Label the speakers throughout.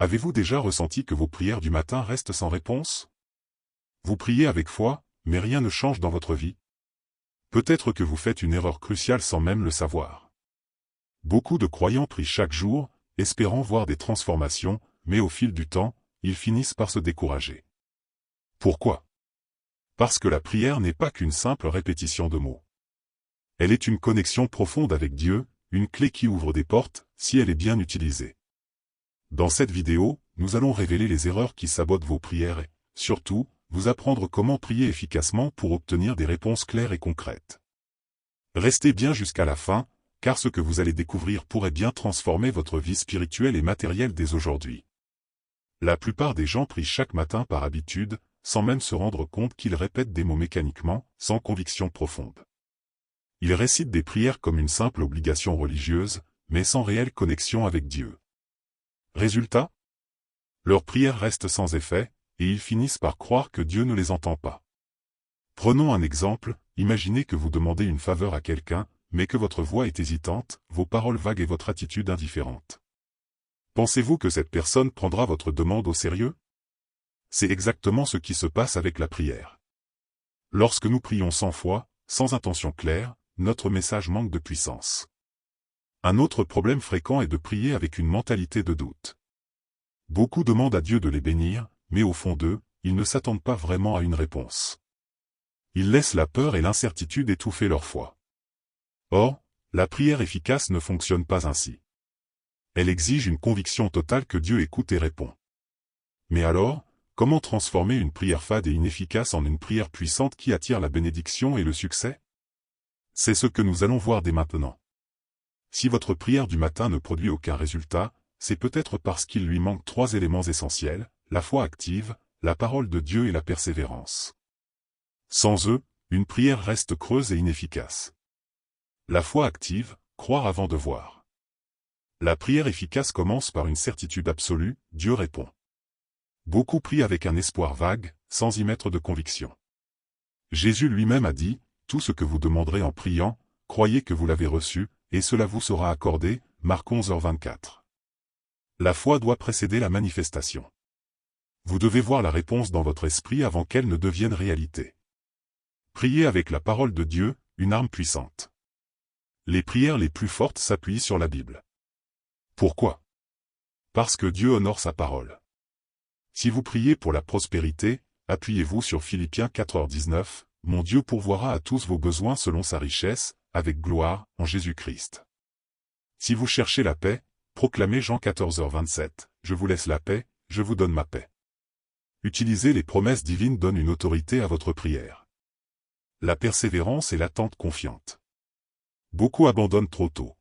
Speaker 1: Avez-vous déjà ressenti que vos prières du matin restent sans réponse? Vous priez avec foi, mais rien ne change dans votre vie. Peut-être que vous faites une erreur cruciale sans même le savoir. Beaucoup de croyants prient chaque jour, espérant voir des transformations, mais au fil du temps, ils finissent par se décourager. Pourquoi? Parce que la prière n'est pas qu'une simple répétition de mots. Elle est une connexion profonde avec Dieu, une clé qui ouvre des portes, si elle est bien utilisée. Dans cette vidéo, nous allons révéler les erreurs qui sabotent vos prières et, surtout, vous apprendre comment prier efficacement pour obtenir des réponses claires et concrètes. Restez bien jusqu'à la fin, car ce que vous allez découvrir pourrait bien transformer votre vie spirituelle et matérielle dès aujourd'hui. La plupart des gens prient chaque matin par habitude, sans même se rendre compte qu'ils répètent des mots mécaniquement, sans conviction profonde. Ils récitent des prières comme une simple obligation religieuse, mais sans réelle connexion avec Dieu. Résultat? Leurs prières restent sans effet, et ils finissent par croire que Dieu ne les entend pas. Prenons un exemple, imaginez que vous demandez une faveur à quelqu'un, mais que votre voix est hésitante, vos paroles vagues et votre attitude indifférente. Pensez-vous que cette personne prendra votre demande au sérieux? C'est exactement ce qui se passe avec la prière. Lorsque nous prions sans foi, sans intention claire, notre message manque de puissance. Un autre problème fréquent est de prier avec une mentalité de doute. Beaucoup demandent à Dieu de les bénir, mais au fond d'eux, ils ne s'attendent pas vraiment à une réponse. Ils laissent la peur et l'incertitude étouffer leur foi. Or, la prière efficace ne fonctionne pas ainsi. Elle exige une conviction totale que Dieu écoute et répond. Mais alors, comment transformer une prière fade et inefficace en une prière puissante qui attire la bénédiction et le succès? C'est ce que nous allons voir dès maintenant. Si votre prière du matin ne produit aucun résultat, c'est peut-être parce qu'il lui manque 3 éléments essentiels, la foi active, la parole de Dieu et la persévérance. Sans eux, une prière reste creuse et inefficace. La foi active, croire avant de voir. La prière efficace commence par une certitude absolue, Dieu répond. Beaucoup prient avec un espoir vague, sans y mettre de conviction. Jésus lui-même a dit, « Tout ce que vous demanderez en priant, croyez que vous l'avez reçu, et cela vous sera accordé. » Marc 11h24. La foi doit précéder la manifestation. Vous devez voir la réponse dans votre esprit avant qu'elle ne devienne réalité. Priez avec la parole de Dieu, une arme puissante. Les prières les plus fortes s'appuient sur la Bible. Pourquoi? Parce que Dieu honore sa parole. Si vous priez pour la prospérité, appuyez-vous sur Philippiens 4h19, « Mon Dieu pourvoira à tous vos besoins selon sa richesse, avec gloire, en Jésus-Christ. » Si vous cherchez la paix, proclamez Jean 14h27, « Je vous laisse la paix, je vous donne ma paix. » Utiliser les promesses divines donne une autorité à votre prière. La persévérance et l'attente confiante. Beaucoup abandonnent trop tôt.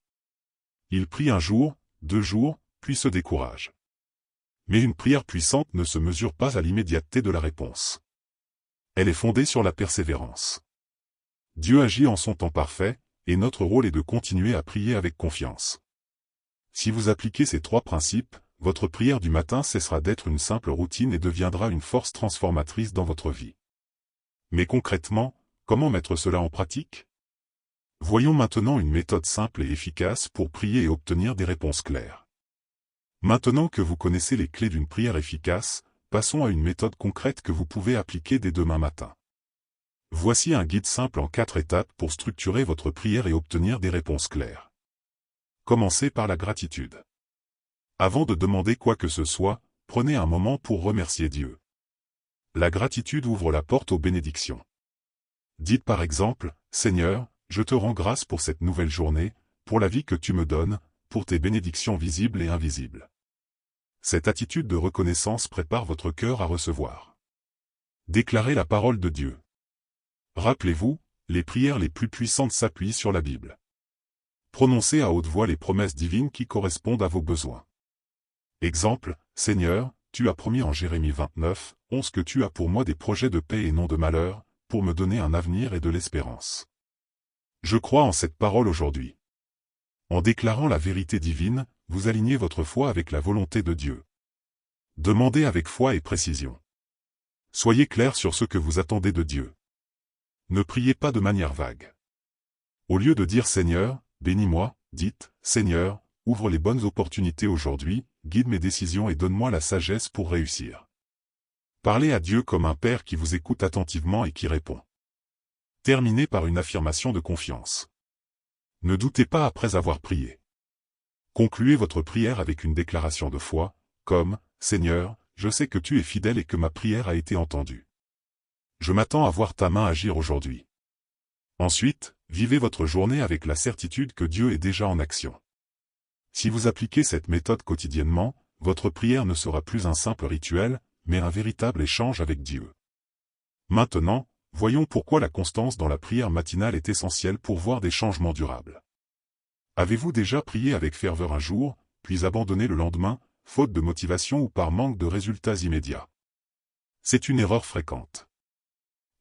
Speaker 1: Ils prient 1 jour, 2 jours, puis se découragent. Mais une prière puissante ne se mesure pas à l'immédiateté de la réponse. Elle est fondée sur la persévérance. Dieu agit en son temps parfait, et notre rôle est de continuer à prier avec confiance. Si vous appliquez ces 3 principes, votre prière du matin cessera d'être une simple routine et deviendra une force transformatrice dans votre vie. Mais concrètement, comment mettre cela en pratique? Voyons maintenant une méthode simple et efficace pour prier et obtenir des réponses claires. Maintenant que vous connaissez les clés d'une prière efficace, passons à une méthode concrète que vous pouvez appliquer dès demain matin. Voici un guide simple en 4 étapes pour structurer votre prière et obtenir des réponses claires. Commencez par la gratitude. Avant de demander quoi que ce soit, prenez un moment pour remercier Dieu. La gratitude ouvre la porte aux bénédictions. Dites par exemple, « Seigneur, je te rends grâce pour cette nouvelle journée, pour la vie que tu me donnes, pour tes bénédictions visibles et invisibles. » Cette attitude de reconnaissance prépare votre cœur à recevoir. Déclarez la parole de Dieu. Rappelez-vous, les prières les plus puissantes s'appuient sur la Bible. Prononcez à haute voix les promesses divines qui correspondent à vos besoins. Exemple, « Seigneur, tu as promis en Jérémie 29:11 que tu as pour moi des projets de paix et non de malheur, pour me donner un avenir et de l'espérance. » Je crois en cette parole aujourd'hui. En déclarant la vérité divine, vous alignez votre foi avec la volonté de Dieu. Demandez avec foi et précision. Soyez clair sur ce que vous attendez de Dieu. Ne priez pas de manière vague. Au lieu de dire « Seigneur, bénis-moi », dites « Seigneur, ouvre les bonnes opportunités aujourd'hui, guide mes décisions et donne-moi la sagesse pour réussir. Parlez à Dieu comme un père qui vous écoute attentivement et qui répond. Terminez par une affirmation de confiance. Ne doutez pas après avoir prié. Concluez votre prière avec une déclaration de foi, comme « Seigneur, je sais que tu es fidèle et que ma prière a été entendue. Je m'attends à voir ta main agir aujourd'hui. » Ensuite, vivez votre journée avec la certitude que Dieu est déjà en action. Si vous appliquez cette méthode quotidiennement, votre prière ne sera plus un simple rituel, mais un véritable échange avec Dieu. Maintenant, voyons pourquoi la constance dans la prière matinale est essentielle pour voir des changements durables. Avez-vous déjà prié avec ferveur un jour, puis abandonné le lendemain, faute de motivation ou par manque de résultats immédiats? C'est une erreur fréquente.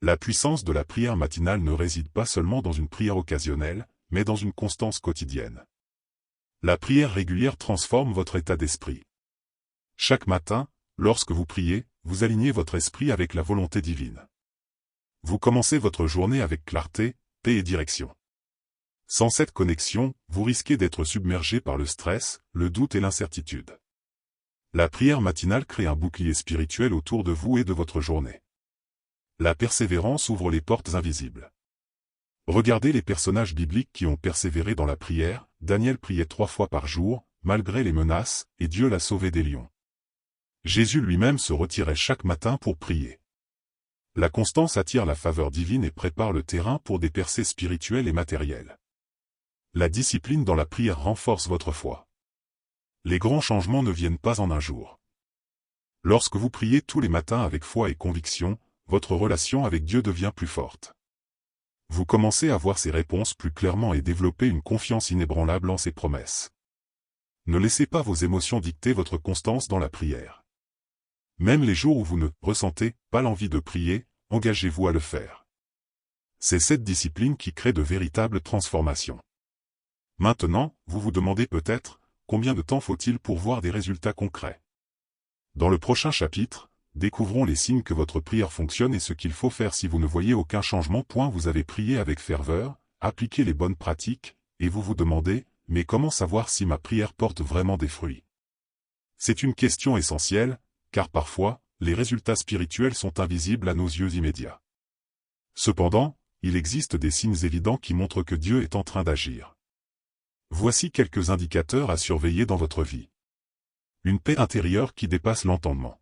Speaker 1: La puissance de la prière matinale ne réside pas seulement dans une prière occasionnelle, mais dans une constance quotidienne. La prière régulière transforme votre état d'esprit. Chaque matin, lorsque vous priez, vous alignez votre esprit avec la volonté divine. Vous commencez votre journée avec clarté, paix et direction. Sans cette connexion, vous risquez d'être submergé par le stress, le doute et l'incertitude. La prière matinale crée un bouclier spirituel autour de vous et de votre journée. La persévérance ouvre les portes invisibles. Regardez les personnages bibliques qui ont persévéré dans la prière. Daniel priait 3 fois par jour, malgré les menaces, et Dieu l'a sauvé des lions. Jésus lui-même se retirait chaque matin pour prier. La constance attire la faveur divine et prépare le terrain pour des percées spirituelles et matérielles. La discipline dans la prière renforce votre foi. Les grands changements ne viennent pas en un jour. Lorsque vous priez tous les matins avec foi et conviction, votre relation avec Dieu devient plus forte. Vous commencez à voir ses réponses plus clairement et développer une confiance inébranlable en ses promesses. Ne laissez pas vos émotions dicter votre constance dans la prière. Même les jours où vous ne ressentez pas l'envie de prier, engagez-vous à le faire. C'est cette discipline qui crée de véritables transformations. Maintenant, vous vous demandez peut-être, combien de temps faut-il pour voir des résultats concrets? Dans le prochain chapitre, découvrons les signes que votre prière fonctionne et ce qu'il faut faire si vous ne voyez aucun changement. Vous avez prié avec ferveur, appliquez les bonnes pratiques, et vous vous demandez, mais comment savoir si ma prière porte vraiment des fruits? C'est une question essentielle, car parfois, les résultats spirituels sont invisibles à nos yeux immédiats. Cependant, il existe des signes évidents qui montrent que Dieu est en train d'agir. Voici quelques indicateurs à surveiller dans votre vie. Une paix intérieure qui dépasse l'entendement.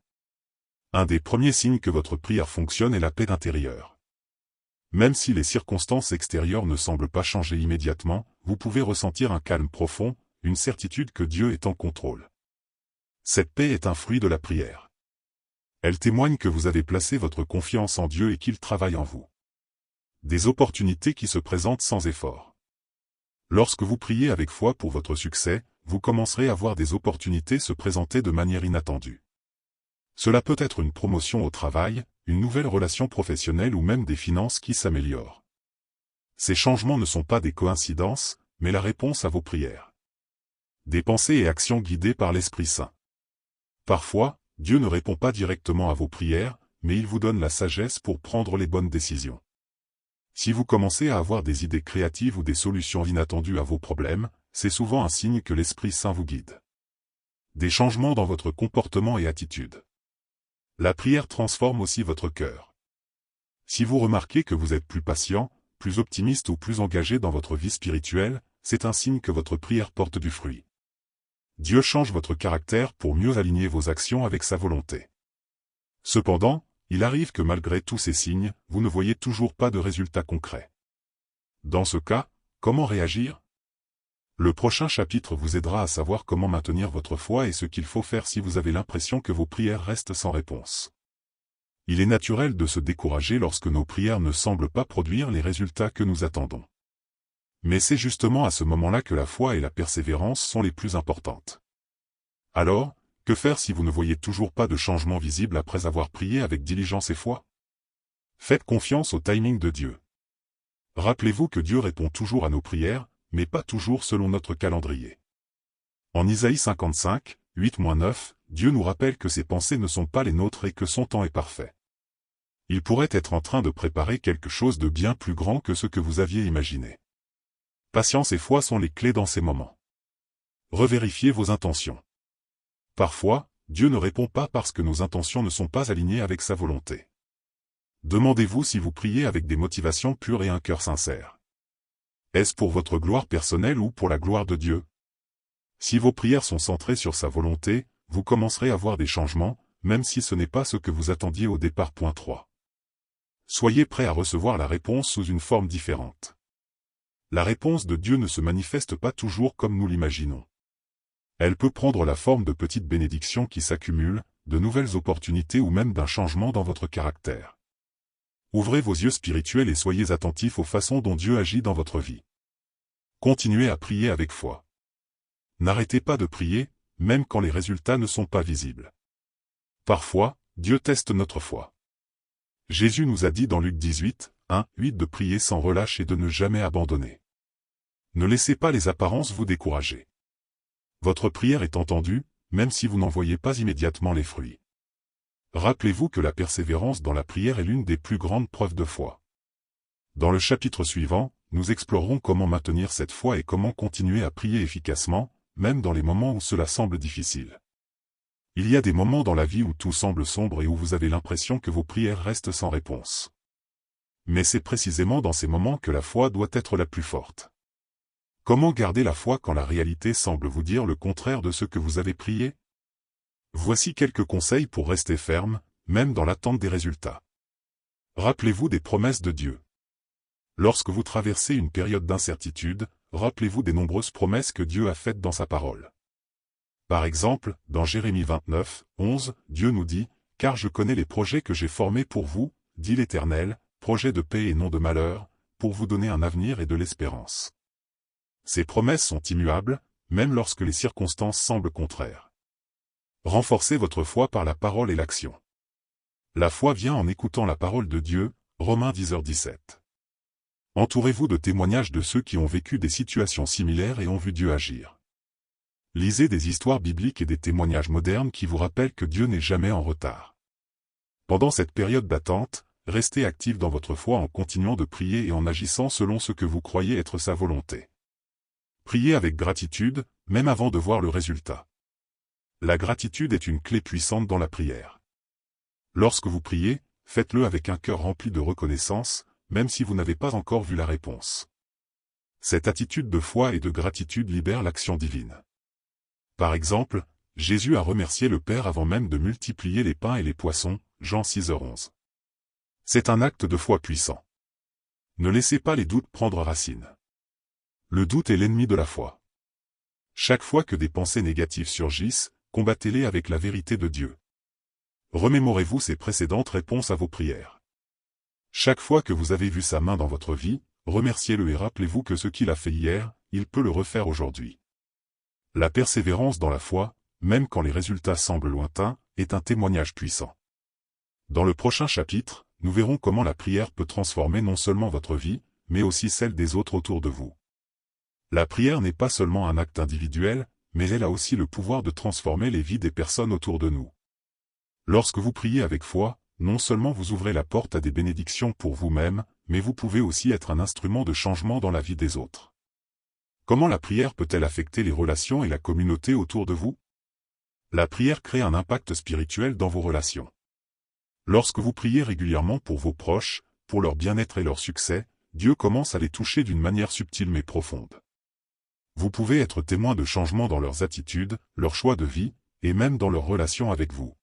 Speaker 1: Un des premiers signes que votre prière fonctionne est la paix intérieure. Même si les circonstances extérieures ne semblent pas changer immédiatement, vous pouvez ressentir un calme profond, une certitude que Dieu est en contrôle. Cette paix est un fruit de la prière. Elle témoigne que vous avez placé votre confiance en Dieu et qu'il travaille en vous. Des opportunités qui se présentent sans effort. Lorsque vous priez avec foi pour votre succès, vous commencerez à voir des opportunités se présenter de manière inattendue. Cela peut être une promotion au travail, une nouvelle relation professionnelle ou même des finances qui s'améliorent. Ces changements ne sont pas des coïncidences, mais la réponse à vos prières. Des pensées et actions guidées par l'Esprit Saint. Parfois, Dieu ne répond pas directement à vos prières, mais il vous donne la sagesse pour prendre les bonnes décisions. Si vous commencez à avoir des idées créatives ou des solutions inattendues à vos problèmes, c'est souvent un signe que l'Esprit Saint vous guide. Des changements dans votre comportement et attitude. La prière transforme aussi votre cœur. Si vous remarquez que vous êtes plus patient, plus optimiste ou plus engagé dans votre vie spirituelle, c'est un signe que votre prière porte du fruit. Dieu change votre caractère pour mieux aligner vos actions avec sa volonté. Cependant, il arrive que malgré tous ces signes, vous ne voyez toujours pas de résultats concrets. Dans ce cas, comment réagir? Le prochain chapitre vous aidera à savoir comment maintenir votre foi et ce qu'il faut faire si vous avez l'impression que vos prières restent sans réponse. Il est naturel de se décourager lorsque nos prières ne semblent pas produire les résultats que nous attendons. Mais c'est justement à ce moment-là que la foi et la persévérance sont les plus importantes. Alors, que faire si vous ne voyez toujours pas de changement visible après avoir prié avec diligence et foi? Faites confiance au timing de Dieu. Rappelez-vous que Dieu répond toujours à nos prières, mais pas toujours selon notre calendrier. En Isaïe 55, 8-9, Dieu nous rappelle que ses pensées ne sont pas les nôtres et que son temps est parfait. Il pourrait être en train de préparer quelque chose de bien plus grand que ce que vous aviez imaginé. Patience et foi sont les clés dans ces moments. Revérifiez vos intentions. Parfois, Dieu ne répond pas parce que nos intentions ne sont pas alignées avec sa volonté. Demandez-vous si vous priez avec des motivations pures et un cœur sincère. Est-ce pour votre gloire personnelle ou pour la gloire de Dieu? Si vos prières sont centrées sur sa volonté, vous commencerez à voir des changements, même si ce n'est pas ce que vous attendiez au départ. Point 3. Soyez prêts à recevoir la réponse sous une forme différente. La réponse de Dieu ne se manifeste pas toujours comme nous l'imaginons. Elle peut prendre la forme de petites bénédictions qui s'accumulent, de nouvelles opportunités ou même d'un changement dans votre caractère. Ouvrez vos yeux spirituels et soyez attentifs aux façons dont Dieu agit dans votre vie. Continuez à prier avec foi. N'arrêtez pas de prier, même quand les résultats ne sont pas visibles. Parfois, Dieu teste notre foi. Jésus nous a dit dans Luc 18, 1-8 de prier sans relâche et de ne jamais abandonner. Ne laissez pas les apparences vous décourager. Votre prière est entendue, même si vous n'en voyez pas immédiatement les fruits. Rappelez-vous que la persévérance dans la prière est l'une des plus grandes preuves de foi. Dans le chapitre suivant, nous explorerons comment maintenir cette foi et comment continuer à prier efficacement, même dans les moments où cela semble difficile. Il y a des moments dans la vie où tout semble sombre et où vous avez l'impression que vos prières restent sans réponse. Mais c'est précisément dans ces moments que la foi doit être la plus forte. Comment garder la foi quand la réalité semble vous dire le contraire de ce que vous avez prié? Voici quelques conseils pour rester ferme, même dans l'attente des résultats. Rappelez-vous des promesses de Dieu. Lorsque vous traversez une période d'incertitude, rappelez-vous des nombreuses promesses que Dieu a faites dans sa parole. Par exemple, dans Jérémie 29, 11, Dieu nous dit « Car je connais les projets que j'ai formés pour vous, dit l'Éternel, projets de paix et non de malheur, pour vous donner un avenir et de l'espérance. » Ces promesses sont immuables, même lorsque les circonstances semblent contraires. Renforcez votre foi par la parole et l'action. La foi vient en écoutant la parole de Dieu, Romains 10h17. Entourez-vous de témoignages de ceux qui ont vécu des situations similaires et ont vu Dieu agir. Lisez des histoires bibliques et des témoignages modernes qui vous rappellent que Dieu n'est jamais en retard. Pendant cette période d'attente, restez actifs dans votre foi en continuant de prier et en agissant selon ce que vous croyez être sa volonté. Priez avec gratitude, même avant de voir le résultat. La gratitude est une clé puissante dans la prière. Lorsque vous priez, faites-le avec un cœur rempli de reconnaissance, même si vous n'avez pas encore vu la réponse. Cette attitude de foi et de gratitude libère l'action divine. Par exemple, Jésus a remercié le Père avant même de multiplier les pains et les poissons, Jean 6h11. C'est un acte de foi puissant. Ne laissez pas les doutes prendre racine. Le doute est l'ennemi de la foi. Chaque fois que des pensées négatives surgissent, combattez-les avec la vérité de Dieu. Remémorez-vous ses précédentes réponses à vos prières. Chaque fois que vous avez vu sa main dans votre vie, remerciez-le et rappelez-vous que ce qu'il a fait hier, il peut le refaire aujourd'hui. La persévérance dans la foi, même quand les résultats semblent lointains, est un témoignage puissant. Dans le prochain chapitre, nous verrons comment la prière peut transformer non seulement votre vie, mais aussi celle des autres autour de vous. La prière n'est pas seulement un acte individuel, mais elle a aussi le pouvoir de transformer les vies des personnes autour de nous. Lorsque vous priez avec foi, non seulement vous ouvrez la porte à des bénédictions pour vous-même, mais vous pouvez aussi être un instrument de changement dans la vie des autres. Comment la prière peut-elle affecter les relations et la communauté autour de vous? La prière crée un impact spirituel dans vos relations. Lorsque vous priez régulièrement pour vos proches, pour leur bien-être et leur succès, Dieu commence à les toucher d'une manière subtile mais profonde. Vous pouvez être témoin de changements dans leurs attitudes, leurs choix de vie, et même dans leurs relations avec vous.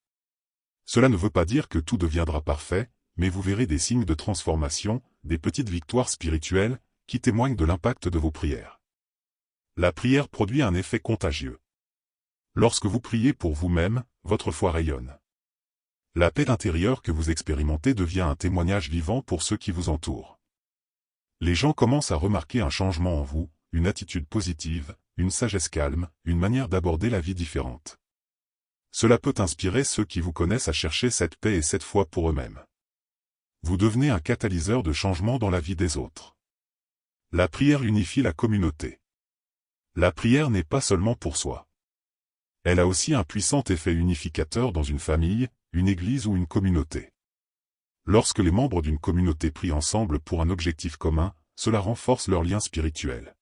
Speaker 1: Cela ne veut pas dire que tout deviendra parfait, mais vous verrez des signes de transformation, des petites victoires spirituelles, qui témoignent de l'impact de vos prières. La prière produit un effet contagieux. Lorsque vous priez pour vous-même, votre foi rayonne. La paix intérieure que vous expérimentez devient un témoignage vivant pour ceux qui vous entourent. Les gens commencent à remarquer un changement en vous, une attitude positive, une sagesse calme, une manière d'aborder la vie différente. Cela peut inspirer ceux qui vous connaissent à chercher cette paix et cette foi pour eux-mêmes. Vous devenez un catalyseur de changement dans la vie des autres. La prière unifie la communauté. La prière n'est pas seulement pour soi. Elle a aussi un puissant effet unificateur dans une famille, une église ou une communauté. Lorsque les membres d'une communauté prient ensemble pour un objectif commun, cela renforce leur lien spirituel.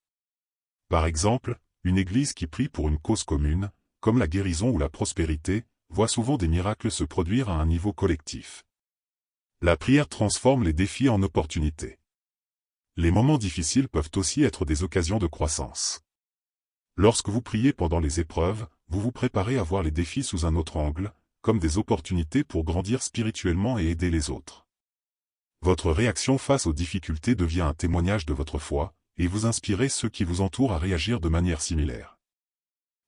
Speaker 1: Par exemple, Une église qui prie pour une cause commune, comme la guérison ou la prospérité, voit souvent des miracles se produire à un niveau collectif. La prière transforme les défis en opportunités. Les moments difficiles peuvent aussi être des occasions de croissance. Lorsque vous priez pendant les épreuves, vous vous préparez à voir les défis sous un autre angle, comme des opportunités pour grandir spirituellement et aider les autres. Votre réaction face aux difficultés devient un témoignage de votre foi, et vous inspirez ceux qui vous entourent à réagir de manière similaire.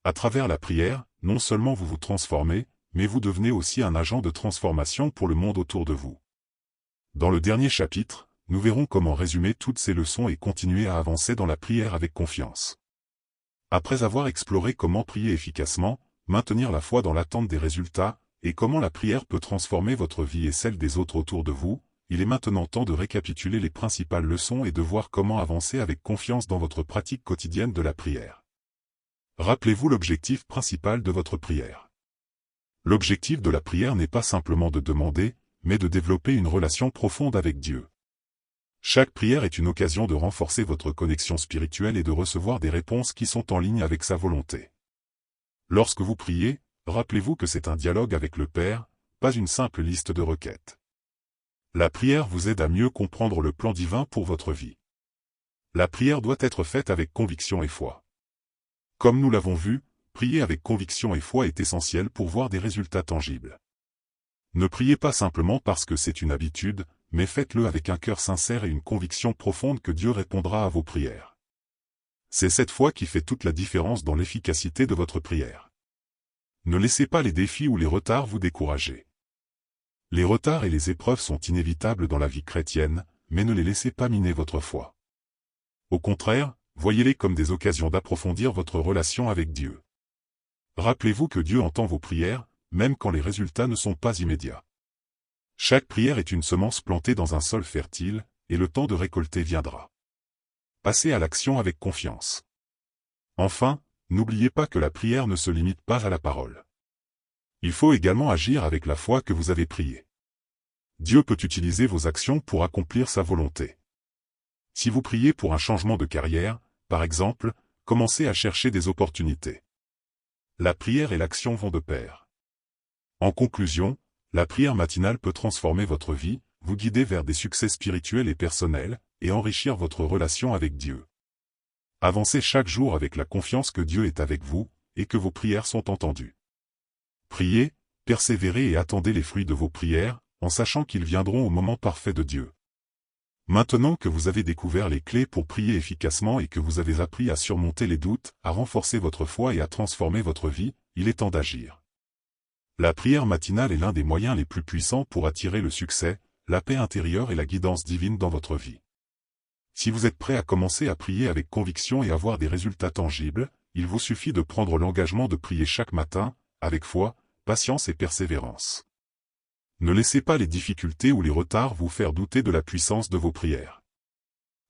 Speaker 1: À travers la prière, non seulement vous vous transformez, mais vous devenez aussi un agent de transformation pour le monde autour de vous. Dans le dernier chapitre, nous verrons comment résumer toutes ces leçons et continuer à avancer dans la prière avec confiance. Après avoir exploré comment prier efficacement, maintenir la foi dans l'attente des résultats, et comment la prière peut transformer votre vie et celle des autres autour de vous, il est maintenant temps de récapituler les principales leçons et de voir comment avancer avec confiance dans votre pratique quotidienne de la prière. Rappelez-vous l'objectif principal de votre prière. L'objectif de la prière n'est pas simplement de demander, mais de développer une relation profonde avec Dieu. Chaque prière est une occasion de renforcer votre connexion spirituelle et de recevoir des réponses qui sont en ligne avec sa volonté. Lorsque vous priez, rappelez-vous que c'est un dialogue avec le Père, pas une simple liste de requêtes. La prière vous aide à mieux comprendre le plan divin pour votre vie. La prière doit être faite avec conviction et foi. Comme nous l'avons vu, prier avec conviction et foi est essentiel pour voir des résultats tangibles. Ne priez pas simplement parce que c'est une habitude, mais faites-le avec un cœur sincère et une conviction profonde que Dieu répondra à vos prières. C'est cette foi qui fait toute la différence dans l'efficacité de votre prière. Ne laissez pas les défis ou les retards vous décourager. Les retards et les épreuves sont inévitables dans la vie chrétienne, mais ne les laissez pas miner votre foi. Au contraire, voyez-les comme des occasions d'approfondir votre relation avec Dieu. Rappelez-vous que Dieu entend vos prières, même quand les résultats ne sont pas immédiats. Chaque prière est une semence plantée dans un sol fertile, et le temps de récolter viendra. Passez à l'action avec confiance. Enfin, n'oubliez pas que la prière ne se limite pas à la parole. Il faut également agir avec la foi que vous avez priée. Dieu peut utiliser vos actions pour accomplir sa volonté. Si vous priez pour un changement de carrière, par exemple, commencez à chercher des opportunités. La prière et l'action vont de pair. En conclusion, la prière matinale peut transformer votre vie, vous guider vers des succès spirituels et personnels, et enrichir votre relation avec Dieu. Avancez chaque jour avec la confiance que Dieu est avec vous, et que vos prières sont entendues. Priez, persévérez et attendez les fruits de vos prières, en sachant qu'ils viendront au moment parfait de Dieu. Maintenant que vous avez découvert les clés pour prier efficacement et que vous avez appris à surmonter les doutes, à renforcer votre foi et à transformer votre vie, il est temps d'agir. La prière matinale est l'un des moyens les plus puissants pour attirer le succès, la paix intérieure et la guidance divine dans votre vie. Si vous êtes prêt à commencer à prier avec conviction et avoir des résultats tangibles, il vous suffit de prendre l'engagement de prier chaque matin, avec foi, patience et persévérance. Ne laissez pas les difficultés ou les retards vous faire douter de la puissance de vos prières.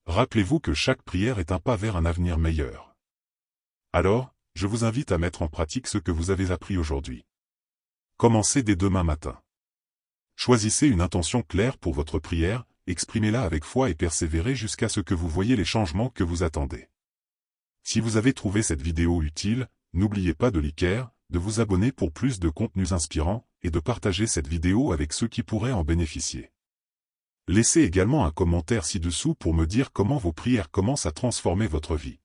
Speaker 1: Rappelez-vous que chaque prière est un pas vers un avenir meilleur. Alors, je vous invite à mettre en pratique ce que vous avez appris aujourd'hui. Commencez dès demain matin. Choisissez une intention claire pour votre prière, exprimez-la avec foi et persévérez jusqu'à ce que vous voyez les changements que vous attendez. Si vous avez trouvé cette vidéo utile, n'oubliez pas de liker, de vous abonner pour plus de contenus inspirants, et de partager cette vidéo avec ceux qui pourraient en bénéficier. Laissez également un commentaire ci-dessous pour me dire comment vos prières commencent à transformer votre vie.